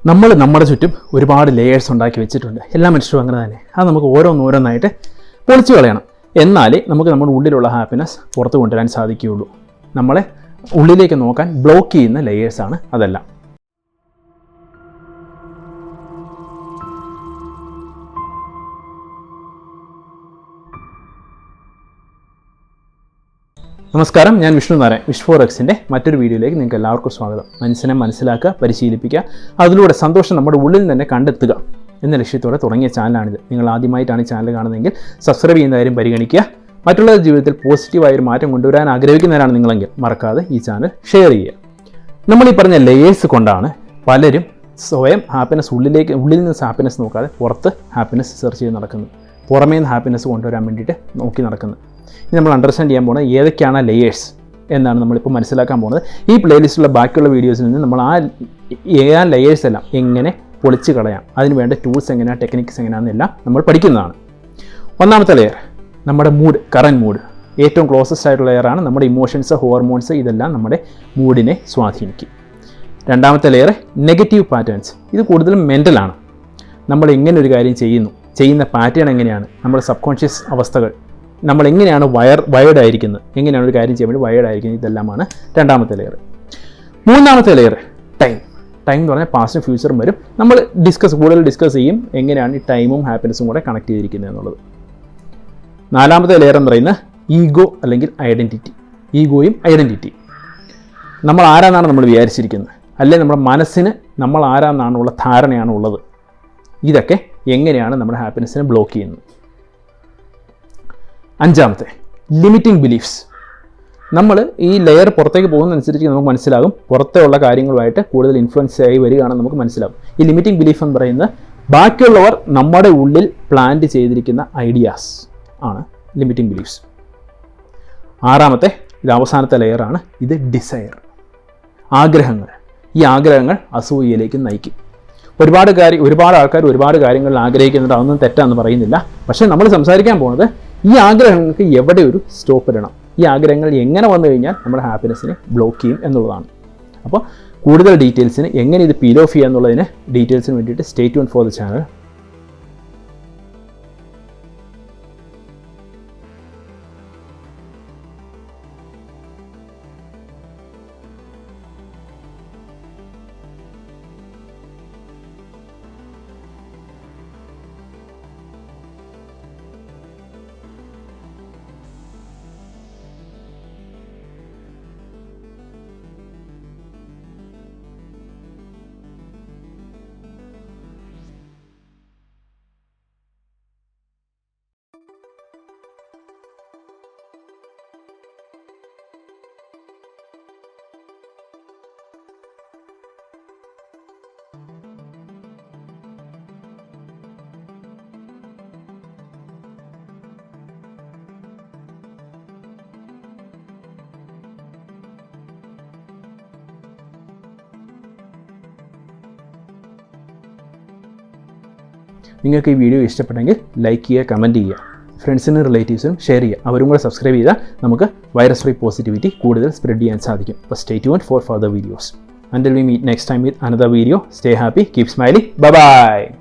നമ്മുടെ ചുറ്റും ഒരുപാട് ലെയേഴ്സ് ഉണ്ടാക്കി വെച്ചിട്ടുണ്ട്. എല്ലാ മനുഷ്യരും അങ്ങനെ തന്നെ. അത് നമുക്ക് ഓരോന്നോരോന്നായിട്ട് പൊളിച്ചു കളയണം. എന്നാലേ നമുക്ക് നമ്മുടെ ഉള്ളിലുള്ള ഹാപ്പിനെസ് പുറത്തു കൊണ്ടുവരാൻ സാധിക്കുകയുള്ളൂ. നമ്മളെ ഉള്ളിലേക്ക് നോക്കാൻ ബ്ലോക്ക് ചെയ്യുന്ന ലെയേഴ്സാണ് അതെല്ലാം. നമസ്കാരം, ഞാൻ വിഷ്ണു നാരായൺ. വിഷ് ഫോർ എക്സിൻ്റെ മറ്റൊരു വീഡിയോയിലേക്ക് നിങ്ങൾക്ക് എല്ലാവർക്കും സ്വാഗതം. മനസ്സിനെ മനസ്സിലാക്കുക, പരിശീലിപ്പിക്കുക, അതിലൂടെ സന്തോഷം നമ്മുടെ ഉള്ളിൽ തന്നെ കണ്ടെത്തുക എന്ന ലക്ഷ്യത്തോടെ തുടങ്ങിയ ചാനലാണിത്. നിങ്ങൾ ആദ്യമായിട്ടാണ് ഈ ചാനൽ കാണുന്നതെങ്കിൽ സബ്സ്ക്രൈബ് ചെയ്യുന്ന കാര്യം പരിഗണിക്കുക. മറ്റുള്ളവരുടെ ജീവിതത്തിൽ പോസിറ്റീവായൊരു മാറ്റം കൊണ്ടുവരാൻ ആഗ്രഹിക്കുന്നവരാണ് നിങ്ങളെങ്കിൽ മറക്കാതെ ഈ ചാനൽ ഷെയർ ചെയ്യുക. നമ്മൾ ഈ പറഞ്ഞ ലെയേഴ്സ് കൊണ്ടാണ് പലരും സ്വയം ഉള്ളിൽ നിന്ന് ഹാപ്പിനെസ് നോക്കാതെ പുറത്ത് ഹാപ്പിനെസ് സെർച്ച് ചെയ്ത് നടക്കുന്നത്, പുറമേ നിന്ന് ഹാപ്പിനെസ് കൊണ്ടുവരാൻ വേണ്ടിയിട്ട് നോക്കി നടക്കുന്നത്. ഇത് നമ്മൾ അണ്ടർസ്റ്റാൻഡ് ചെയ്യാൻ പോകുന്നത് ഏതൊക്കെയാണ് ലെയേഴ്സ് എന്നാണ് നമ്മളിപ്പോൾ മനസ്സിലാക്കാൻ പോകുന്നത്. ഈ പ്ലേലിസ്റ്റിലുള്ള ബാക്കിയുള്ള വീഡിയോസിൽ നിന്ന് നമ്മൾ ആ ലെയേഴ്സ് എല്ലാം എങ്ങനെ പൊളിച്ച് കളയാം, അതിന് വേണ്ട ടൂൾസ് എങ്ങനെയാണ്, ടെക്നിക്സ് എങ്ങനെയാണെന്നെല്ലാം നമ്മൾ പഠിക്കുന്നതാണ്. ഒന്നാമത്തെ ലെയർ നമ്മുടെ കറൻറ്റ് മൂഡ്. ഏറ്റവും ക്ലോസസ്റ്റ് ആയിട്ടുള്ള ലെയറാണ് നമ്മുടെ ഇമോഷൻസ്, ഹോർമോൺസ്, ഇതെല്ലാം നമ്മുടെ മൂഡിനെ സ്വാധീനിക്കും. രണ്ടാമത്തെ ലെയർ നെഗറ്റീവ് പാറ്റേൺസ്. ഇത് കൂടുതലും മെൻ്റലാണ്. നമ്മൾ എങ്ങനെ ഒരു കാര്യം ചെയ്യുന്ന പാറ്റേൺ എങ്ങനെയാണ്, നമ്മുടെ സബ് കോൺഷ്യസ് അവസ്ഥകൾ, നമ്മൾ എങ്ങനെയാണ് വയേർഡായിരിക്കുന്നത്, എങ്ങനെയാണ് ഒരു കാര്യം ചെയ്യാൻ വേണ്ടി വയേർഡായിരിക്കുന്നത്, ഇതെല്ലാമാണ് രണ്ടാമത്തെ ലെയർ. മൂന്നാമത്തെ ലെയർ ടൈം എന്ന് പറഞ്ഞാൽ പാസ്റ്റും ഫ്യൂച്ചറും വരും. നമ്മൾ കൂടുതൽ ഡിസ്കസ് ചെയ്യും എങ്ങനെയാണ് ഈ ടൈമും ഹാപ്പിനെസ്സും കൂടെ കണക്ട് ചെയ്തിരിക്കുന്നത് എന്നുള്ളത്. നാലാമത്തെ ലെയർ എന്ന് പറയുന്നത് ഈഗോ അല്ലെങ്കിൽ ഐഡൻറ്റിറ്റി. ഈഗോയും ഐഡൻറ്റിറ്റി, നമ്മൾ ആരാന്നാണ് നമ്മൾ വിചാരിച്ചിരിക്കുന്നത്, അല്ലെങ്കിൽ നമ്മുടെ മനസ്സിന് നമ്മൾ ആരാന്നാണുള്ള ധാരണയാണ് ഉള്ളത്. ഇതൊക്കെ എങ്ങനെയാണ് നമ്മുടെ ഹാപ്പിനെസ്സിനെ ബ്ലോക്ക് ചെയ്യുന്നത്. അഞ്ചാമത്തെ ലിമിറ്റിംഗ് ബിലീഫ്സ്. നമ്മൾ ഈ ലെയർ പുറത്തേക്ക് പോകുന്നതനുസരിച്ച് നമുക്ക് മനസ്സിലാകും പുറത്തുള്ള കാര്യങ്ങളുമായിട്ട് കൂടുതൽ ഇൻഫ്ലുവൻസ് ആയി വരികയാണെന്ന് നമുക്ക് മനസ്സിലാകും. ഈ ലിമിറ്റിംഗ് ബിലീഫ് എന്ന് പറയുന്നത് ബാക്കിയുള്ളവർ നമ്മുടെ ഉള്ളിൽ പ്ലാന്റ് ചെയ്തിരിക്കുന്ന ഐഡിയാസ് ആണ് ലിമിറ്റിംഗ് ബിലീഫ്സ്. ആറാമത്തെ, ഇത് അവസാനത്തെ ലെയറാണ്, ഇത് ഡിസയർ, ആഗ്രഹങ്ങൾ. ഈ ആഗ്രഹങ്ങൾ അസൂയയിലേക്ക് നയിക്കും. ഒരുപാട് ആൾക്കാർ ഒരുപാട് കാര്യങ്ങളിൽ ആഗ്രഹിക്കുന്നുണ്ട്, അതൊന്നും തെറ്റാന്ന് പറയുന്നില്ല. പക്ഷേ നമ്മൾ സംസാരിക്കാൻ പോകുന്നത് ഈ ആഗ്രഹങ്ങൾക്ക് എവിടെ ഒരു സ്റ്റോപ്പ് ഇടണം, ഈ ആഗ്രഹങ്ങൾ എങ്ങനെ വന്നു കഴിഞ്ഞാൽ നമ്മുടെ ഹാപ്പിനെസ്സിനെ ബ്ലോക്ക് ചെയ്യും എന്നുള്ളതാണ്. അപ്പോൾ കൂടുതൽ ഡീറ്റെയിൽസിന് എങ്ങനെ ഇത് പീൽ ഓഫ് ചെയ്യുക എന്നുള്ളതിന് ഡീറ്റെയിൽസിന് വേണ്ടിയിട്ട് stay tune for the channel. നിങ്ങൾക്ക് ഈ വീഡിയോ ഇഷ്ടപ്പെട്ടെങ്കിൽ ലൈക്ക് ചെയ്യുക, കമൻറ്റ് ചെയ്യുക, ഫ്രണ്ട്സിനും റിലേറ്റീവ്സിനും ഷെയർ ചെയ്യുക. അവരും കൂടെ സബ്സ്ക്രൈബ് ചെയ്താൽ നമുക്ക് വൈറസ് ഫ്രീ പോസിറ്റിവിറ്റി കൂടുതൽ സ്പ്രെഡ് ചെയ്യാൻ സാധിക്കും. അപ്പോൾ stay tune four further videos. Until we meet next time with another video, stay happy, keep smiling, bye bye.